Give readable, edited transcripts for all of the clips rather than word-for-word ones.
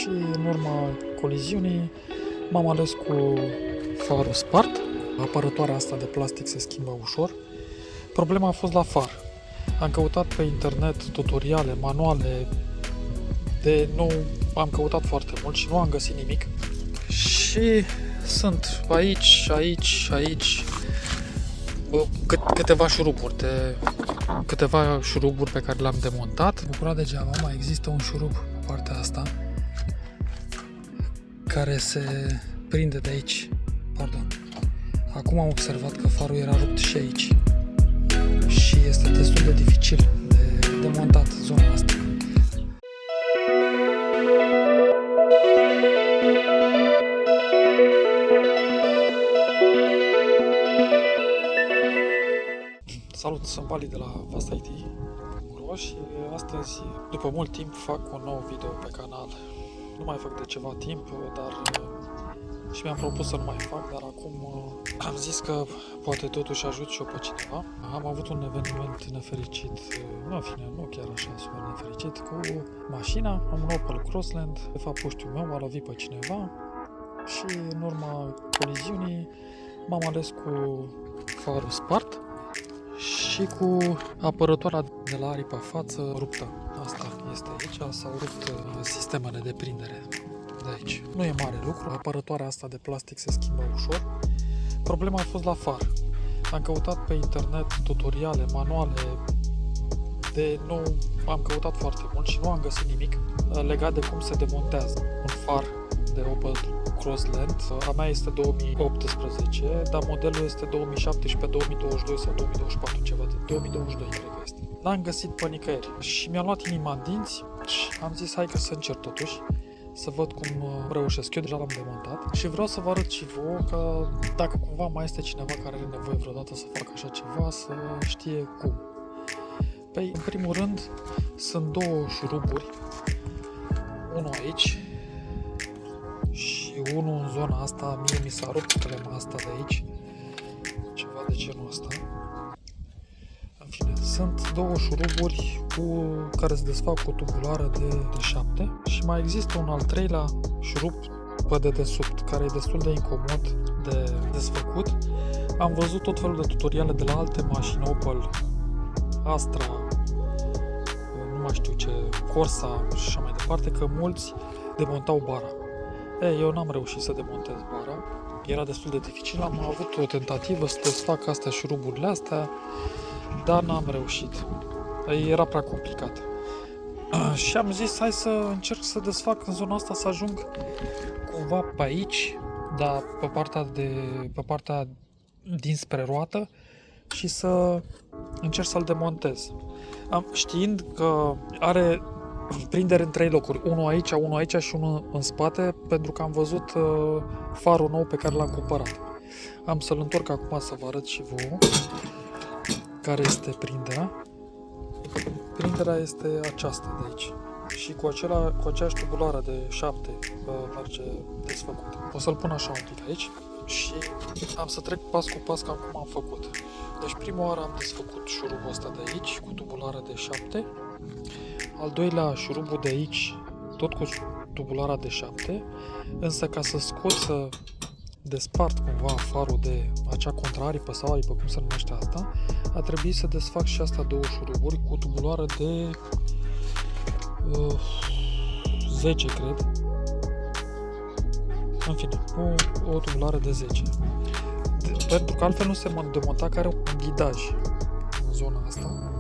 și în urma coliziunii m-am ales cu farul spart. Apărătoarea asta de plastic se schimbă ușor. Problema a fost la far. Am căutat pe internet tutoriale, manuale, de nou am căutat foarte mult și nu am găsit nimic. Și sunt aici câteva șuruburi pe care le-am demontat. Bucurat degeaba, mai există un șurub pe partea asta care se prinde de aici. Pardon. Acum am observat că farul era rupt și aici. Și este destul de dificil de demontat zona asta. Salut, sunt Vali de la VastIT.ro și astăzi, după mult timp, fac un nou video pe canal. Nu mai fac de ceva timp, dar și mi-am propus să nu mai fac, dar acum am zis că poate totuși ajut și eu pe cineva. Am avut un eveniment nefericit, nu chiar așa super nefericit, cu mașina, am un Opel Crossland, de fapt puștiul meu a lovit pe cineva și în urma coliziunii m-am ales cu farul spart și cu apărătoarea de la aripa față ruptă. Asta este aici, s-au rupt sistemele de prindere de aici. Nu e mare lucru, apărătoarea asta de plastic se schimbă ușor. Problema a fost la far. Am căutat pe internet tutoriale, manuale, de nou am căutat foarte mult și nu am găsit nimic legat de cum se demontează un far de Opel Crossland. A mea este 2018, dar modelul este 2017, 2022 sau 2024, ceva de 2022 cred că este. N-am găsit pe nicăieri și mi-a luat inima în dinți și am zis hai că să încerc totuși, să văd cum reușesc. Eu deja l-am demontat și vreau să vă arăt și vouă că dacă cumva mai este cineva care are nevoie vreodată să facă așa ceva, să știe cum. Păi, în primul rând, sunt două șuruburi, unul aici și unul în zona asta. Mie mi s-a rupt clema asta de aici, ceva de genul ăsta. În fine, sunt două șuruburi care se desfac cu o tubulară de 7 și mai există un al treilea șurub pe dedesubt, care e destul de incomod de desfăcut. Am văzut tot felul de tutoriale de la alte mașini Opel, Astra, nu mai știu ce, Corsa și așa mai departe, că mulți demontau bara. Eu n-am reușit să demontez bara, era destul de dificil, am avut o tentativă să desfac astea șuruburile astea, dar n-am reușit. Era prea complicat. Și am zis hai să încerc să desfac în zona asta, să ajung cumva pe aici, dar pe partea dinspre roată și să încerc să-l demontez. Știind că are prindere în 3 locuri, unul aici și unul în spate, pentru că am văzut farul nou pe care l-am cumpărat. Am să-l întorc acum să vă arăt și vouă care este prinderea. Prinderea este aceasta de aici și cu aceeași tubulară de 7 merge desfăcut. O să-l pun așa un pic aici și am să trec pas cu pas cam cum am făcut. Deci prima oară am desfăcut șurubul ăsta de aici cu tubulară de 7, al doilea șurubul de aici tot cu tubulara de 7, însă ca să scot, să despart cumva farul de acea contraripă sau aripă, cum se numește asta, a trebuit să desfac și astea două șuruburi cu tubulară de 10, cred. În fine, o tubulară de 10. Pentru că altfel nu se demonta, că are un ghidaj în zona asta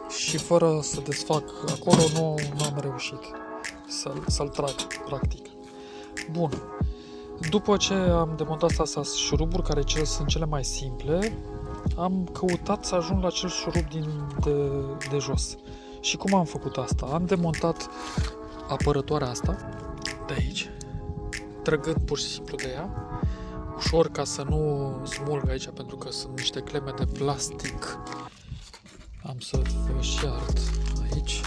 și fără să desfac acolo nu am reușit să-l trag, practic. Bun. După ce am demontat astea șuruburi, care sunt cele mai simple, am căutat să ajung la acel șurub de jos. Și cum am făcut asta? Am demontat apărătoarea asta de aici, trăgând pur și simplu de ea, ușor ca să nu smulg aici, pentru că sunt niște cleme de plastic. Am să vă și arăt aici.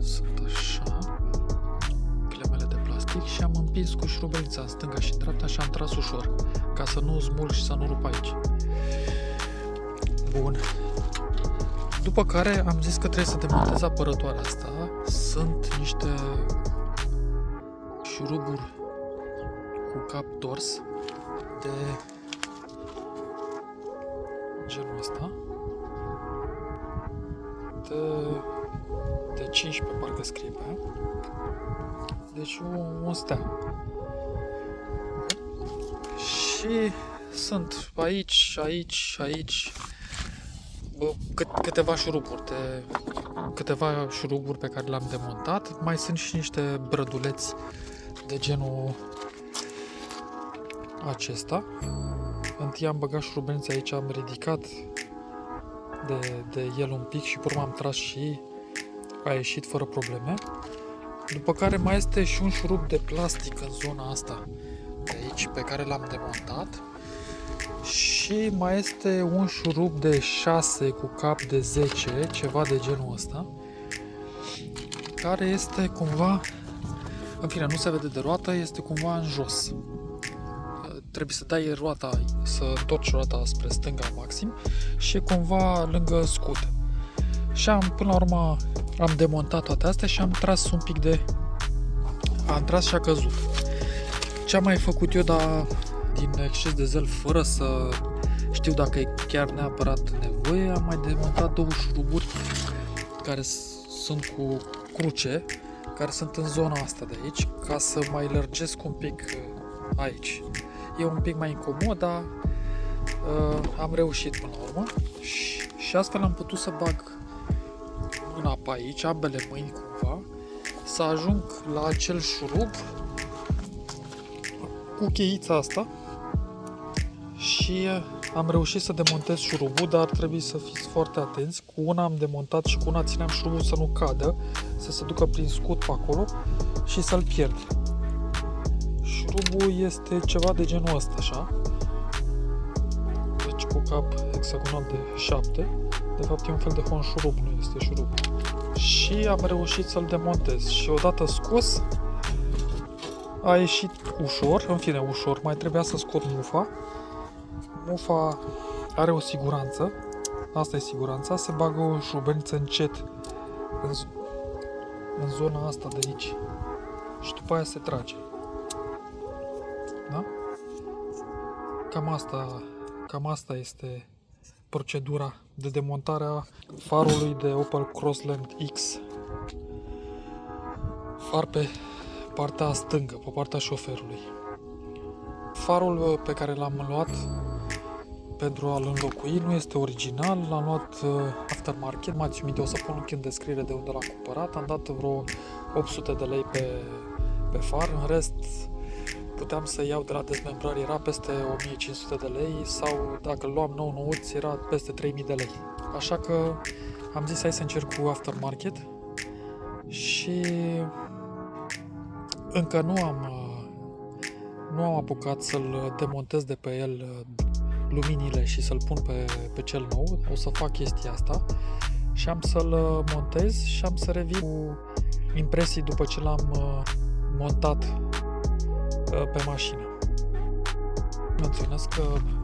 Sunt așa, clemele de plastic și am împins cu șurubelița în stânga și în dreapta și am tras ușor, ca să nu smulg și să nu rup aici. Bun. După care am zis că trebuie să demontez apărătoarea asta. Sunt niște șuruburi cu cap tors de genul ăsta. De 15 parcă scrie pe aia. Deci un stea. Și sunt aici câteva șuruburi pe care le-am demontat. Mai sunt și niște brăduleți de genul acesta. Întâi am băgat șurubelnița aici, am ridicat de el un pic și pe urmă am tras și a ieșit fără probleme. După care mai este și un șurub de plastic în zona asta de aici pe care l-am demontat. Și mai este un șurub de 6 cu cap de 10, ceva de genul ăsta, care este cumva, în fine, nu se vede de roată, este cumva în jos. Trebuie să dai roata, să întorci roata spre stânga maxim și e cumva lângă scut. Și până la urmă am demontat toate astea și am tras un pic am tras și a căzut. Ce am mai făcut eu, dar din exces de zel, fără să știu dacă e chiar neapărat nevoie, am mai demontat două șuruburi care sunt cu cruce, care sunt în zona asta de aici, ca să mai lărgesc un pic aici. E un pic mai incomod, dar am reușit până la urmă și astfel am putut să bag mâna pe aici, ambele mâini cumva, să ajung la acel șurub cu cheița asta și am reușit să demontez șurubul, dar trebuie să fiți foarte atenți. Cu una am demontat și cu una țineam șurubul să nu cadă, să se ducă prin scut pe acolo și să-l pierd. Șurubul este ceva de genul ăsta, așa. Deci cu cap hexagonal de 7. De fapt e un fel de honșurub, nu este șurub. Și am reușit să-l demontez și odată scos a ieșit ușor, în fine ușor, mai trebuia să scot mufa. Mufa are o siguranță, asta e siguranța, se bagă o șurubelniță încet în zona asta de aici și după aia se trage. Da? Cam asta este procedura de demontare a farului de Opel Crossland X. Far pe partea stângă, pe partea șoferului. Farul pe care l-am luat pentru a-l înlocui nu este original, l-am luat aftermarket, m-ați umit, o să pun link în descriere de unde l-am cumpărat, am dat vreo 800 de lei pe far, în rest puteam să iau de la dezmembrări, era peste 1500 de lei sau dacă îl luam nou nouț era peste 3000 de lei. Așa că am zis hai să încerc cu aftermarket și încă nu am apucat să-l demontez de pe el luminile și să-l pun pe cel nou. O să fac chestia asta și am să-l montez și am să revin cu impresii după ce l-am montat pe mașină. Menționez că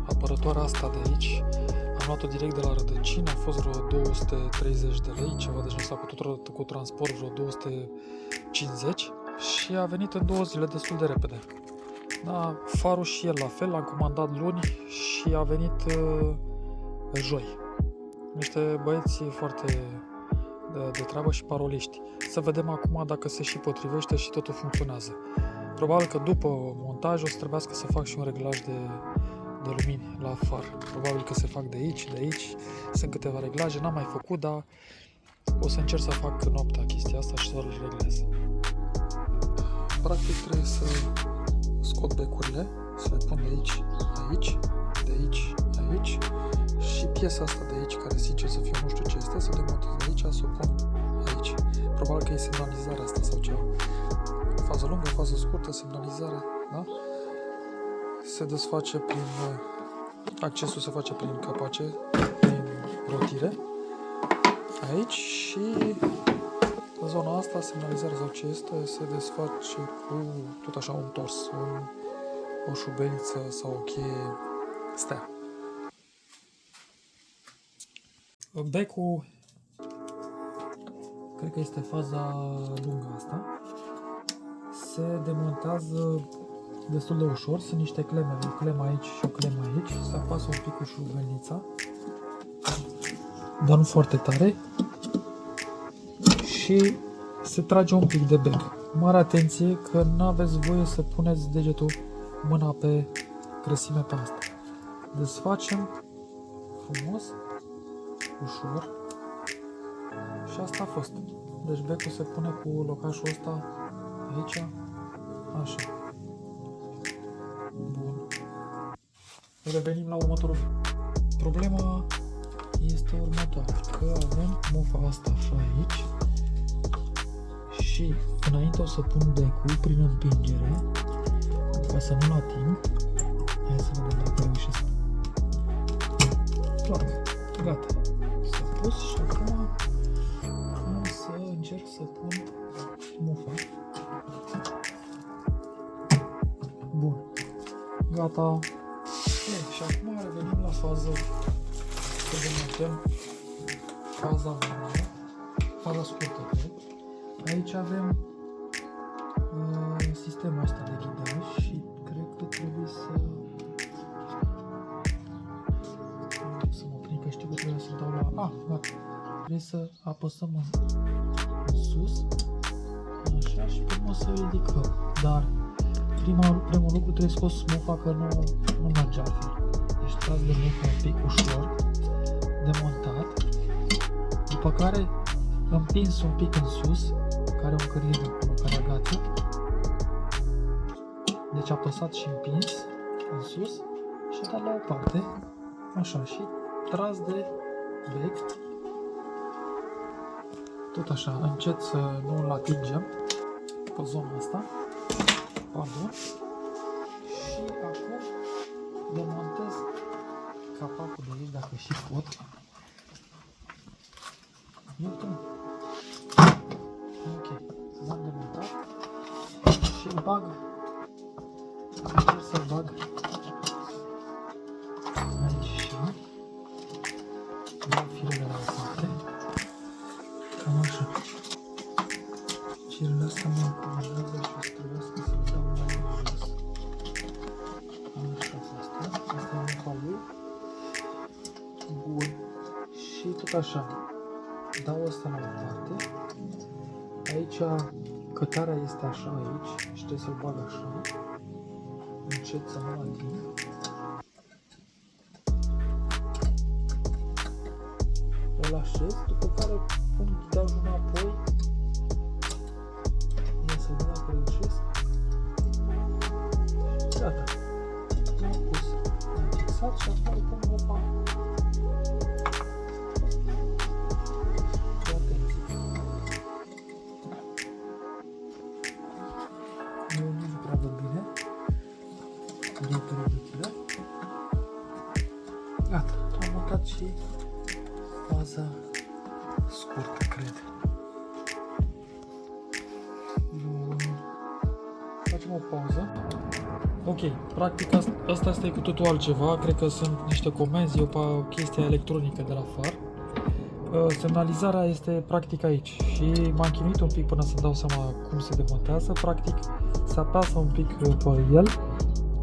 apărătoarea asta de aici am luat-o direct de la rădăcină, a fost vreo 230 de lei, ceva de genul ăsta, cu transport vreo 250 și a venit în 2 zile destul de repede. Da, farul și el la fel, l-am comandat luni și a venit joi. Niște băieți foarte de treabă și paroliști. Să vedem acum dacă se și potrivește și totul funcționează. Probabil că după montaj o să trebuiască să fac și un reglaj de lumini la far. Probabil că se fac de aici. Sunt câteva reglaje, n-am mai făcut, dar o să încerc să fac noaptea chestia asta și să-l reglez. Practic trebuie să scot becurile, să le pun de aici, de aici și piesa asta de aici, care sincer să fiu nu știu ce este, să le montez de aici, să o pun aici. Probabil că e semnalizarea asta sau ceva. Fază lungă, fază scurtă, semnalizare, da? Se desface accesul se face prin capace, prin rotire, aici și în zona asta, semnalizarea sau ce este, se desface cu tot așa un tors, o șubelniță sau o cheie stea. Becul, cred că este faza lungă asta, se demontează destul de ușor. Sunt niște cleme, o clemă aici și o clemă aici. Se apasă un pic cu șurubelnița, dar nu foarte tare. Și se trage un pic de bec. Mare atenție că nu aveți voie să puneți degetul, mâna pe grăsime pe asta. Desfacem frumos, ușor. Și asta a fost. Deci becul se pune cu locașul ăsta aici, așa. Bun. Revenim la următorul. Problema este următoarea, că avem mufa asta așa aici și înainte o să pun becul prin împingere ca să nu-l ating. Hai să vedem dacă reușesc. Gata. S-a pus și acum am să încerc să pun mufa. Bun. Gata. Și acum revenim la fază. Să demontăm faza lungă, faza scurtă. Aici avem sistemul ăsta de ghidaj și cred că trebuie să mă prind, că știu că trebuie să dau la... gata. Trebuie să apăsăm în sus, așa, și pe urmă să o ridicăm. Dar primul lucru trebuie scos mufa, că nu merge altfel. Deci tras de mufa un pic ușor, demontat, după care împins un pic în sus, care un cărlin acolo care agață. Deci apăsat și împins în sus și dat la o parte, așa, și tras de bec, tot așa, încet să nu-l atingem pe zona asta. Pardon. Și acum demontez capacul de aici, dacă și pot. Iută. Ok, l-am demontat și îl bag. Încerc să-l bag aici și dau firele la o parte. Cam așa. Firele astea mă încumează și o să trebuiască să-l dau mai jos. Așa a fost. Asta e mufa lui. Bun. Și tot așa. Dau asta la o parte. Aici cătarea este așa aici și trebuie să-l bag așa. Încet să nu-l ating. Îl așez, după care dau înapoi. Ia să vedem dacă reușesc. Gata. L-am pus. L-am fixat și acum îl pun mufa. Nu prea văd bine. Gata, am montat și faza scurtă, cred. Facem o pauză. Ok, practic asta este cu totul altceva. Cred că sunt niște comenzi, o chestie electronică de la far. Semnalizarea este practic aici și m-am chinuit un pic până să dau seama cum se demontează. Practic se apasă un pic pe el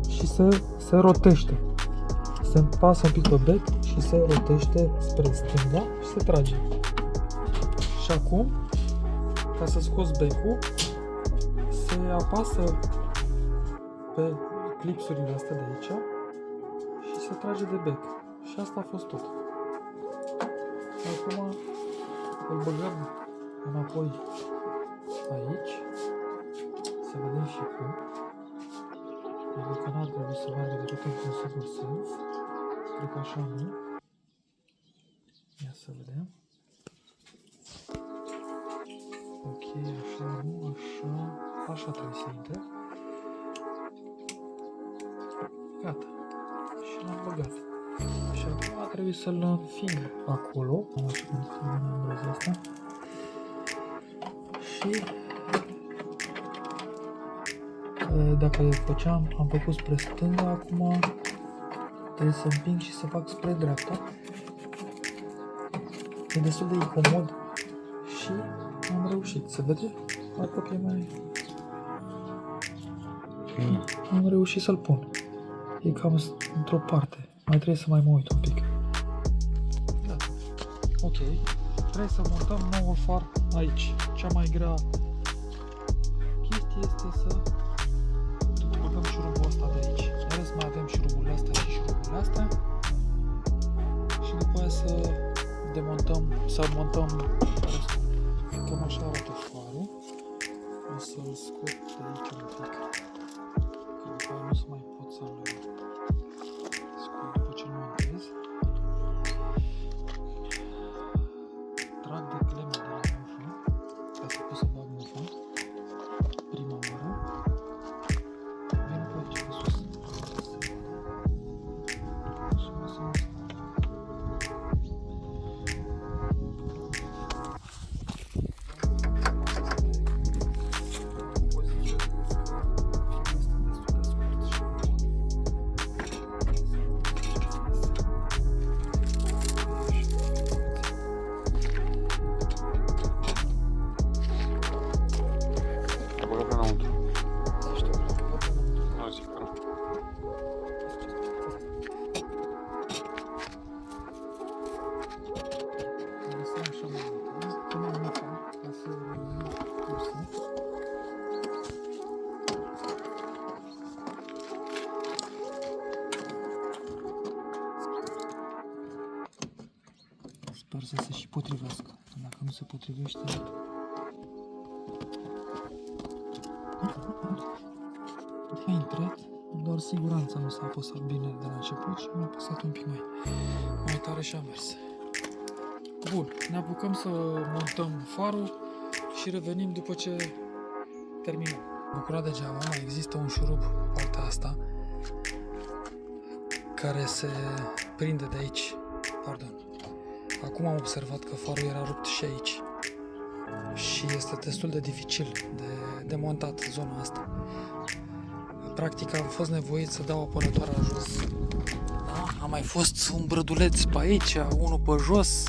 și se rotește. Se apasă un pic pe bec și se rotește spre stânga și se trage. Și acum, ca să scoți becul, se apasă pe clipsurile astea de aici și se trage de bec. Și asta a fost tot. Acum îl băgăm înapoi aici, să vedem și cum. Pentru că n-ar trebui să meargă de tot într-un singur sens. Cred că așa nu. Ia să vedem. Ok, așa nu, așa trebuie să intre. Gata. Și l-am băgat. Și acum trebuie să-l înfing acolo. Am brăzul asta. Și dacă am făcut spre stânga, acum trebuie să împing și să fac spre dreapta. E destul de incomod și am reușit. Se vede? Apropie mai... Am reușit să-l pun. E cam într-o parte. Mai trebuie să mai mă uit un pic. Da. Ok. Trebuie să montăm noul far aici. Cea mai grea chestie este să băgăm șurubul ăsta de aici. În rest mai avem șuruburile astea și șuruburile astea. Și după aia să demontăm, să montăm restul. Cam așa arată farul. O să-l scot de aici un pic. Că după aia nu să mai pot să-l scot după ce-l montez. Trag de cleme de la mufă, ca să pot să bag mufa. Prima oară. Vin pe aici pe sus. Și mă să mă scot. Sper să se și potrivească. Dacă nu se potrivește... A intrat, doar siguranța nu s-a apăsat bine de la început și m-a apăsat un pic mai tare și a mers. Bun, ne apucăm să montăm farul și revenim după ce terminăm. Bucurat degeaba, mai există un șurub pe partea asta care se prinde de aici. Pardon. Acum am observat că farul era rupt și aici și este destul de dificil de demontat zona asta. Practic am fost nevoit să dau apărătoarea jos. Da? A mai fost un brăduleț pe aici, unul pe jos,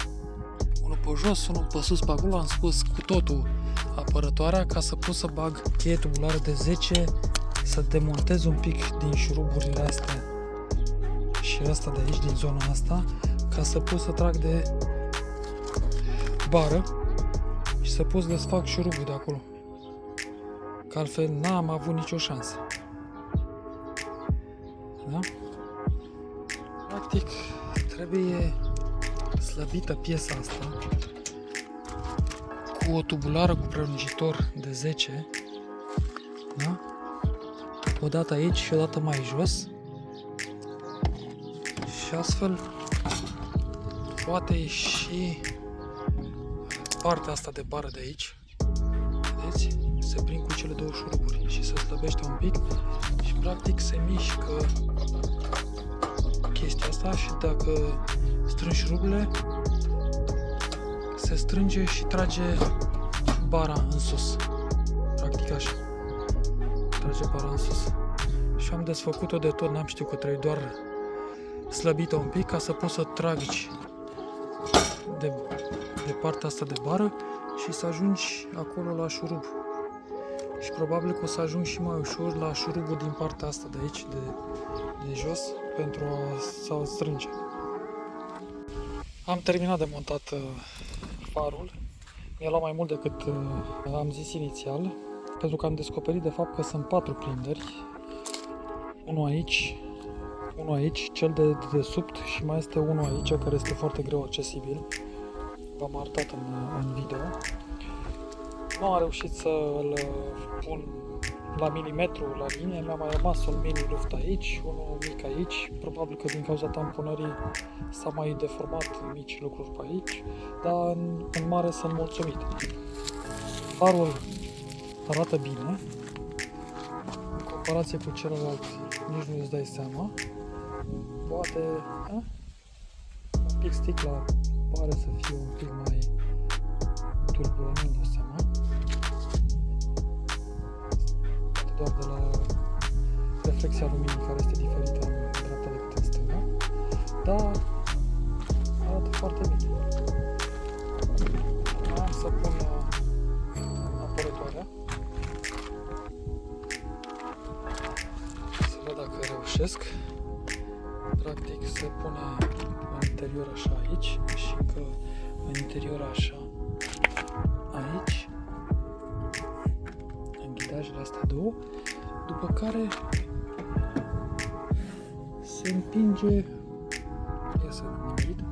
unul pe sus, pe acolo. Am scos cu totul apărătoarea ca să pot să bag cheie tubulară de 10, să demontez un pic din șuruburile astea și asta de aici, din zona asta, ca să pot să trag de bară și să pot să desfac șurubul de acolo. Că altfel n-am avut nicio șansă. Da? Practic trebuie slăbită piesa asta cu o tubulară cu prelungitor de 10, da? O dată aici și o dată mai jos și astfel poate ieși partea asta de bară de aici. Vedeți? Se prind cu cele două șuruburi și se slăbește un pic și practic se mișcă chestia asta și dacă strângi șuruburile se strânge și trage bara în sus. Practic așa. Trage bara în sus. Și am desfăcut-o de tot, n-am știut că trebuie doar slăbită un pic ca să poți să tragi de partea asta de bară și să ajungi acolo la șurub. Și probabil că o să ajung și mai ușor la șurubul din partea asta de aici, de jos, pentru a strânge. Am terminat de montat farul. Mi-a luat mai mult decât am zis inițial, pentru că am descoperit de fapt că sunt 4 prinderi. Unul aici, cel de desubt și mai este unul aici care este foarte greu accesibil. V-am arătat în video. Nu am reușit să-l pun la milimetru la linie, mi-a mai rămas un mini luft aici, unul mic aici, probabil că din cauza tamponării s-a mai deformat mici lucruri pe aici, dar în mare sunt mulțumit. Farul arată bine, în comparație cu celălalt nici nu îți dai seama, poate un pic sticla pare să fie un pic mai tulbură, nu-mi dau seama. Doar de la reflexia luminii care este diferită în dreapta decât în stânga, dar arată foarte bine. Am să pun apărătoarea. reușesc. Practic se pune în interior așa aici și că în interior așa aici, în ghidajele astea două, după care se împinge, ia să ghid,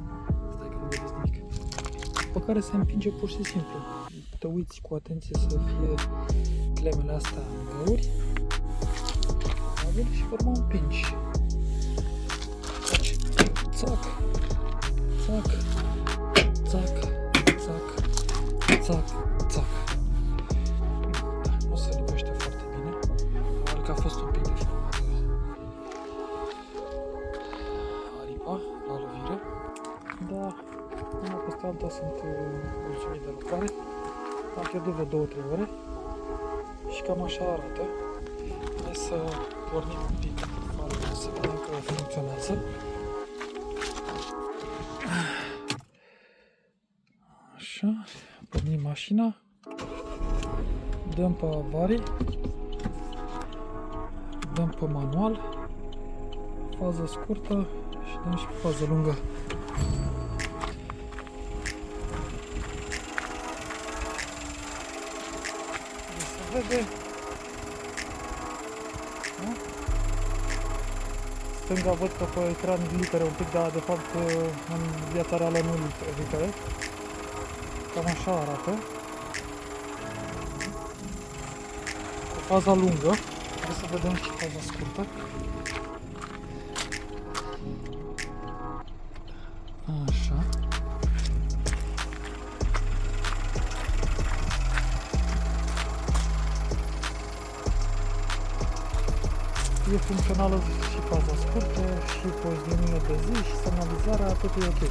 stai că nu vedeți nimic, după care se împinge pur și simplu. Te uiți cu atenție să fie clemele astea în găuri și pe urmă împingi. Faci țac, țac, țac, țac, țac, țac. Da, nu se lipește foarte bine, probabil că a fost un pic de aripa la lovire, dar una peste alta sunt mulțumit de lucrare. Am pierdut vreo 2-3 ore și cam așa arată. Hai să pornim un pic farul să vedem că funcționează. Așa, pornim mașina, dăm pe avarii, dăm pe manual, fază scurtă și dăm și pe fază lungă. Vede. Da? Stânga văd că pe ecran litere un pic, dar de fapt în viața reală nu litere. Cam așa arată. Cu faza lungă. Hai să vedem și faza scurtă. Așa. E funcțională și faza scurtă, și poziționarea de zi, și semnalizarea, totul e ok.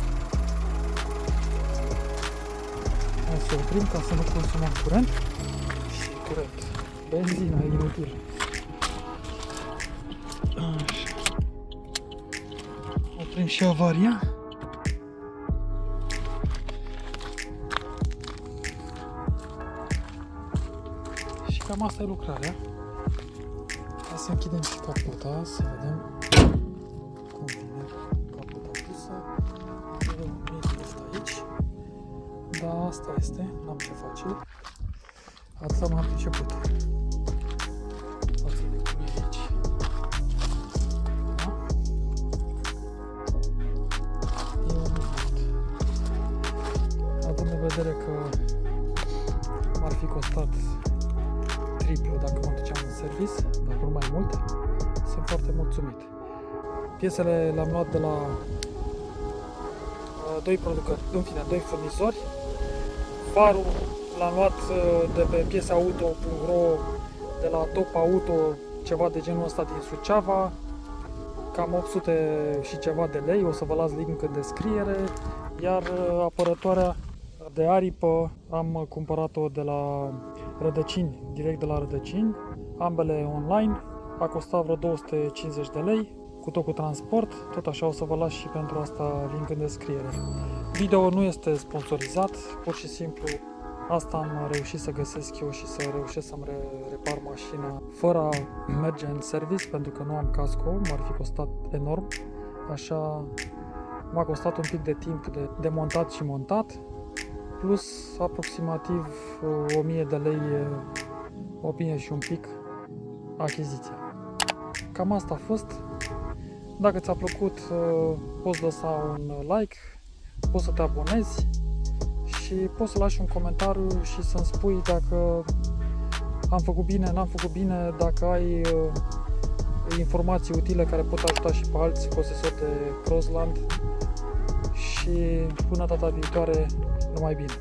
Hai să oprim ca să nu consumăm curent. Și curent. Benzina e inutil. Așa. Oprim și avaria. Și cam asta e lucrarea. Hai să închidem și capota, să vedem cum vine capota pusă. Vedem un mic luft aici. Da, asta este, n-am ce face. Atâta m-am priceput. Față de cum e aici. Da? E un mic luft. Având în vedere că m-ar fi costat triplu dacă mă duceam în servis, dar nu mai mult, sunt foarte mulțumit. Piesele le-am luat de la doi producători, în fine, doi furnizori. Farul l-am luat de pe piesauto.ro, de la Top Auto, ceva de genul ăsta din Suceava, cam 800 și ceva de lei, o să vă las link în descriere, iar apărătoarea de aripă am cumpărat-o de la Rădăcini, direct de la Rădăcini, ambele online, a costat vreo 250 de lei, cu tot cu transport, tot așa o să vă las și pentru asta link în descriere. Video nu este sponsorizat, pur și simplu asta am reușit să găsesc eu și să reușesc să-mi repar mașina fără a merge în service, pentru că nu am casco, m-ar fi costat enorm, așa m-a costat un pic de timp de demontat și montat, plus aproximativ 1000 de lei, 1000 și un pic achiziția. Cam asta a fost. Dacă ți-a plăcut, poți lăsa un like, poți să te abonezi și poți să lași un comentariu și să-mi spui dacă am făcut bine, n-am făcut bine, dacă ai informații utile care pot ajuta și pe alți posesori de Crossland. Și până data viitoare, numai bine!